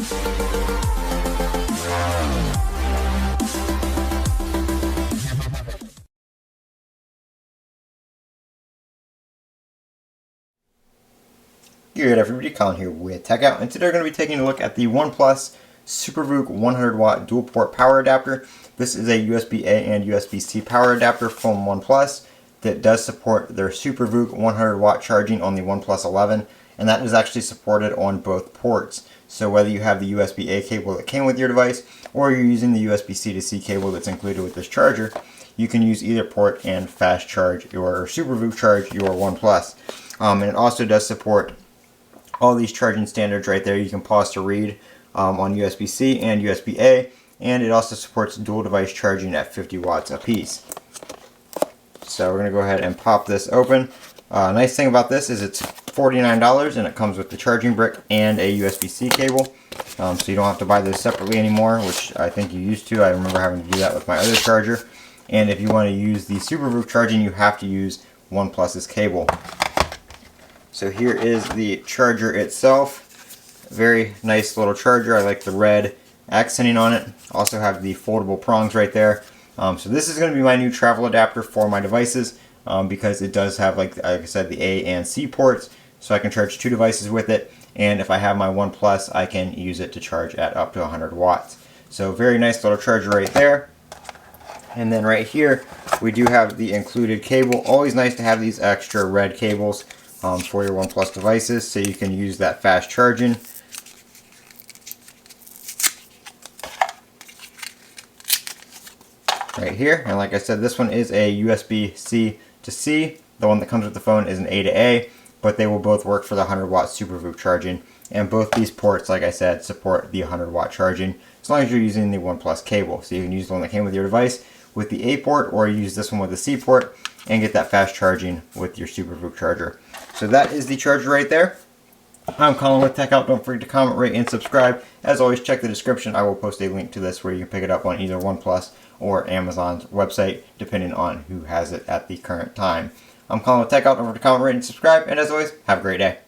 Good everybody, Colin here with Techout, and today we're going to be taking a look at the OnePlus Supervooc 100 watt dual port power adapter. This is a USB-A and USB-C power adapter from OnePlus that does support their Supervooc 100 watt charging on the OnePlus 11, and that is actually supported on both ports. So whether you have the USB-A cable that came with your device or you're using the USB-C to C cable that's included with this charger, you can use either port and fast charge your Supervooc charge your OnePlus. And it also does support all these charging standards right there. You can pause to read on USB-C and USB-A, and it also supports dual device charging at 50 watts a piece. So we're going to go ahead and pop this open. Nice thing about this is it's $49 and it comes with the charging brick and a USB-C cable. So you don't have to buy those separately anymore, which I think you used to. I remember having to do that with my other charger. And if you want to use the Supervooc charging, you have to use OnePlus's cable. So here is the charger itself. Very nice little charger. I like the red accenting on it. Also have the foldable prongs right there. So this is going to be my new travel adapter for my devices because it does have, like I said, the A and C ports. So I can charge two devices with it. And if I have my OnePlus, I can use it to charge at up to 100 watts. So very nice little charger right there. And then right here, we do have the included cable. Always nice to have these extra red cables for your OnePlus devices, so you can use that fast charging. Right here, and like I said, this one is a USB-C to C. The one that comes with the phone is an A to A, but they will both work for the 100 watt Supervooc charging. And both these ports, like I said, support the 100 watt charging as long as you're using the OnePlus cable. So you can use the one that came with your device with the A port, or use this one with the C port and get that fast charging with your Supervooc charger. So that is the charger right there. I'm Colin with Techout. Don't forget to comment, rate, and subscribe. As always, check the description. I will post a link to this where you can pick it up on either OnePlus or Amazon's website, depending on who has it at the current time. I'm Colin with Techout. Don't forget to comment, rate, and subscribe. And as always, have a great day.